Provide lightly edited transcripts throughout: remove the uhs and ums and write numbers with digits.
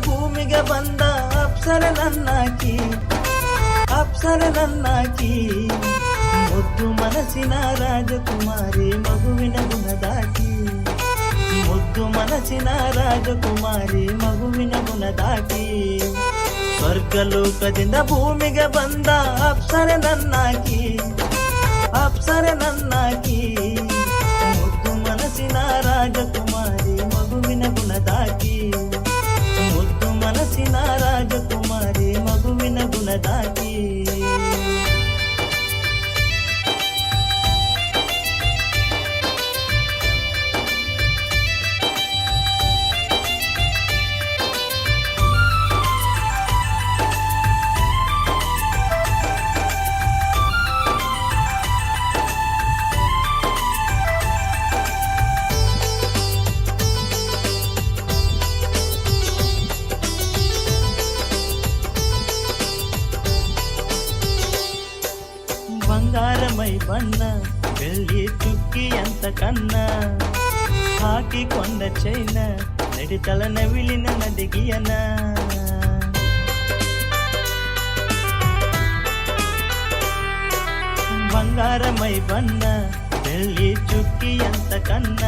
ಭೂಮಿಗೆ ಬಂದ ಅಪ್ಸರ ನನ್ನಾಕಿ, ಅಪ್ಸರ ನನ್ನಾಕಿ. ಮುದ್ದು ಮನಸ್ಸಿನ ರಾಜಕುಮಾರಿ ಮಗುವಿನ ಗುಣದಾಕಿ, ಮುದ್ದು ಮನಸ್ಸಿನ ರಾಜಕುಮಾರಿ ಮಗುವಿನ ಗುಣದಾಕಿ. ಸ್ವರ್ಗಲೋಕದಿಂದ ಭೂಮಿಗೆ ಬಂದ ಅಪ್ಸರ ನನ್ನಾಕಿ, ಅಪ್ಸರ ನನ್ನಾಕಿ. ಮುದ್ದು ಮನಸ್ಸಿನ ರಾಜಕುಮಾರಿ ಮಗುವಿನ ಗುಣದಾಕಿ, ಮುದ್ದು ಮನಸ್ಸಿನ ರಾಜಕುಮಾರಿ ಮಗುವಿನ ಗುಣದಾಕಿ. ಬಂಗಾರಮೈ ಬಣ್ಣ ಬೆಳ್ಳಿ ಚುಕ್ಕಿ ಅಂತ ಕನ್ನ ಹಾಕಿಕೊಂಡ ಚೈನ ನಡಿತಳ ನವಿಲಿನ ನಡಿಗೆಯನ. ಬಂಗಾರಮೈ ಬಣ್ಣ ಬೆಳ್ಳಿ ಚುಕ್ಕಿ ಅಂತ ಕನ್ನ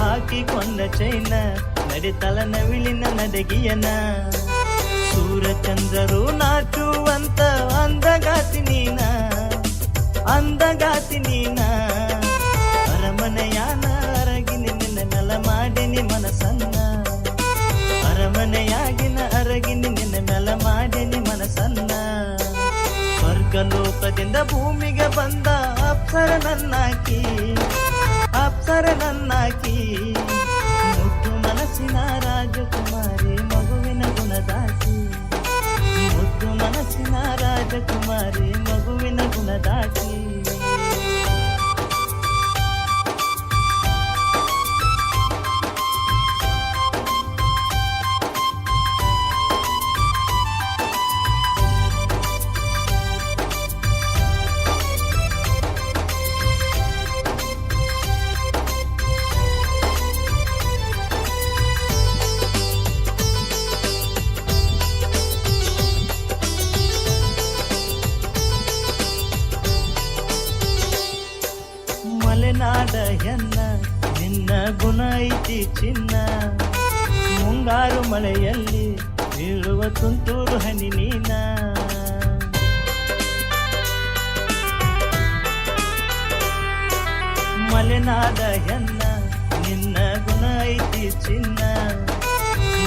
ಹಾಕಿಕೊಂಡ ಚೈನ ನಡಿತಳ ನವಿಲಿನ ನಡಿಗೆಯನ. ಸೂರ್ಯಚಂದ್ರರು ನಾಚುವಂತ ಅಂದಗಾತಿ ನೀನ, ಅಂದಗಾತಿ ನೀನ. ಅರಮನೆಯಾನ ಅರಗಿನ ನಿನ್ನ ನೆಲ ಮಾಡಿನಿ ಮನಸನ್ನ, ಅರಮನೆಯಾಗಿನ ಅರಗಿನ ನಿನ್ನ ನೆಲ ಮಾಡಿನಿ ಮನಸನ್ನ. ಸ್ವರ್ಗಲೋಕದಿಂದ ಭೂಮಿಗೆ ಬಂದ ಅಪ್ಸರ ನನ್ನಾಕಿ, ಅಪ್ಸರ ನನ್ನಾಕಿ. ಮುದ್ದು ಮನಸ್ಸಿನ ರಾಜಕುಮಾರಿ ಮಗುವಿನ ಗುಣದಾಕಿ, ಮುದ್ದು ಮನಸ್ಸಿನ ರಾಜಕುಮಾರಿ ಮಗುವಿನ ಗುಣದಾಕಿ. ಮಲೆನಾಡ ಹೆಣ್ಣ ನಿನ್ನ ಗುಣ ಐತಿ ಚಿನ್ನ, ಮುಂಗಾರು ಮಳೆಯಲ್ಲಿ ಬೀಳುವ ತುಂತುರು ಹನಿ ನೀನ. ಮಲೆನಾಡ ಹೆಣ್ಣ ನಿನ್ನ ಗುಣ ಐತಿ ಚಿನ್ನ,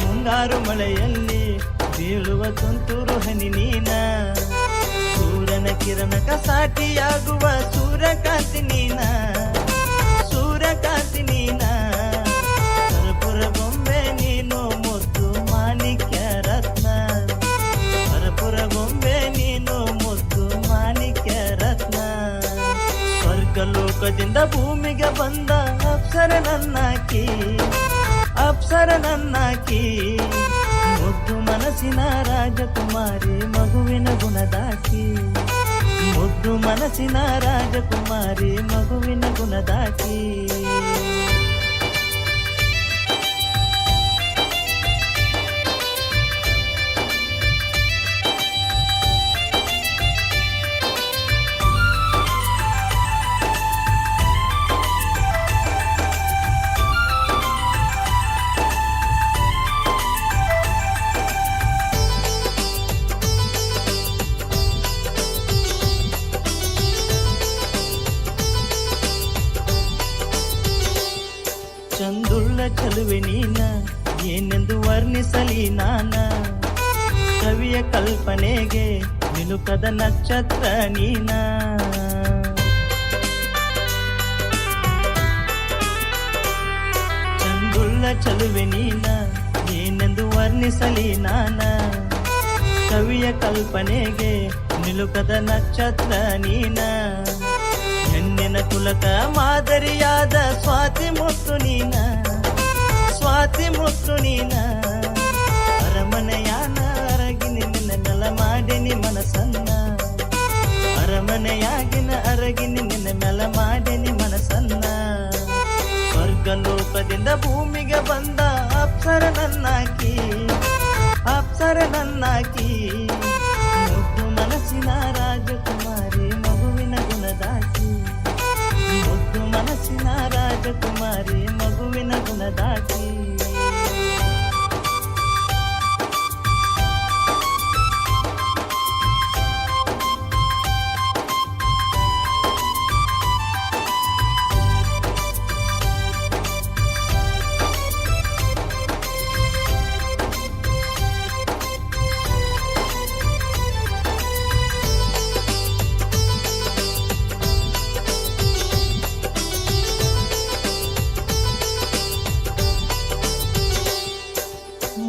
ಮುಂಗಾರು ಮಳೆಯಲ್ಲಿ ಬೀಳುವ ತುಂತುರು ಹನಿ ನೀನ. ಸೂರ್ಯನ ಕಿರಣಕ ಸಾಟಿಯಾಗುವ ಸೂರ್ಯಕಾಂತಿ ನೀನ, ಸೂರ್ಯಕಾಂತಿ ನೀನ. ಕರ್ಪೂರ ಗೊಂಬೆ ನೀನು ಮುದ್ದು ಮಾಣಿಕ್ಯ ರತ್ನ, ಕರ್ಪೂರ ಗೊಂಬೆ ನೀನು ಮುದ್ದು ಮಾಣಿಕ್ಯ ರತ್ನ. ಸ್ವರ್ಗಲೋಕದಿಂದ ಭೂಮಿಗೆ ಬಂದ ಅಪ್ಸರ ನನ್ನಾಕಿ, ಅಪ್ಸರ ನನ್ನಾಕಿ. ಮುದ್ದು ಮನಸ್ಸಿನ ರಾಜಕುಮಾರಿ ಮಗುವಿನ ಗುಣದಾಕಿ, ಮುದ್ದು ಮನಸ್ಸಿನ ರಾಜಕುಮಾರಿ ಮಗುವಿನ ಗುಣದಾಕಿ. ಚಂದುಳ್ಳ ಚಲುವೆ ನೀನ ಏನೆಂದು ವರ್ಣಿಸಲಿ ನಾನ, ಕವಿಯ ಕಲ್ಪನೆಗೆ ಮಿನುಕದ ನಕ್ಷತ್ರ ನೀನ. ಚಂದುಳ್ಳ ಚಲುವೆ ನೀನ ಏನೆಂದು ವರ್ಣಿಸಲಿ ನಾನ, ಕವಿಯ ಕಲ್ಪನೆಗೆ ನಿಲುಕದ ನಕ್ಷತ್ರ ನೀನ. ಹೆಣ್ಣಿನ ಕುಲಕ ಮಾದರಿಯಾದ ಸ್ವಾತಿ ಮುತ್ತು ನೀನ, ಸ್ವಾತಿ ಮುತ್ತು ನೀನ. ಅರಮನೆಯಾನ ಅರಗಿನ ನಿನ್ನ ನೆಲ ಮಾಡಿನಿ ಮನಸನ್ನ, ಅರಮನೆಯಾಗಿನ ಅರಗಿನ ನಿನ್ನ ನೆಲ ಮಾಡಿನಿ ಮನಸನ್ನ. ಸ್ವರ್ಗಲೋಕದಿಂದ ಭೂಮಿಗೆ ಬಂದ ಅಪ್ಸರ ನನ್ನಾಕಿ, ಅಪ್ಸರ ನನ್ನಾಕಿ ಮುದ್ದು ಮನಸ್ಸಿನ ರಾಜಕುಮಾರಿ ಮಗುವಿನ ಗುಣದಾಕಿ ಮುದ್ದು ಮನಸ್ಸಿನ ರಾಜಕುಮಾರಿ ಮಗುವಿನ ಗುಣದಾಕಿ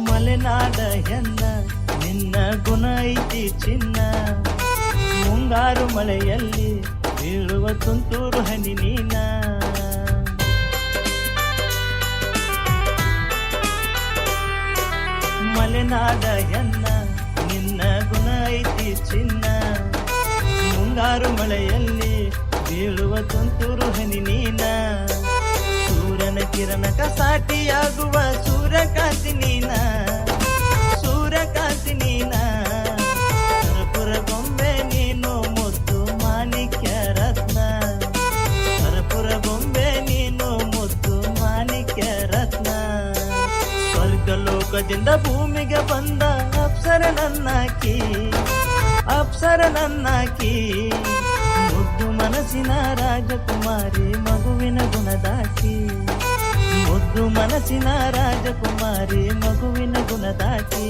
ಮಲೆನಾಡ ಹೆಣ್ಣ ನಿನ್ನ ಗುಣ ಐತಿ ಚಿನ್ನ ಮುಂಗಾರು ಮಳೆಯಲ್ಲಿ ಬೀಳುವ ತುಂತುರು ಹನಿ ನೀನ ಮಲೆನಾಡ ಹೆಣ್ಣ ನಿನ್ನ ಗುಣ ಐತಿ ಚಿನ್ನ ಮುಂಗಾರು ಮಳೆಯಲ್ಲಿ ಬೀಳುವ ತುಂತುರು ಹನಿ ನೀನ ಸೂರ್ಯನ ಕಿರಣಕ ಸಾಟಿಯಾಗುವ ಸೂರ್ಯಕಾಂತಿ ನೀನ ಸೂರ್ಯಕಾಂತಿ ನೀನ ಕರ್ಪೂರ ಗೊಂಬೆ ನೀನು ಮುದ್ದು ಮಾಣಿಕ್ಯ ರತ್ನ ಕರ್ಪೂರ ಗೊಂಬೆ ನೀನು ಮುದ್ದು ಮಾಣಿಕ್ಯ ರತ್ನ ಸ್ವರ್ಗ ಲೋಕದಿಂದ ಭೂಮಿಗೆ ಬಂದ ಅಪ್ಸರ ನನ್ನಾಕಿ ಅಪ್ಸರ ನನ್ನಾಕಿ ಮುದ್ದು ಮನಸ್ಸಿನ ರಾಜಕುಮಾರಿ ಮಗುವಿನ ಗುಣದಾಕಿ ಮುದ್ದು ಮನಸ್ಸಿನ ರಾಜಕುಮಾರಿ ಮಗುವಿನ ಗುಣದಾಕಿ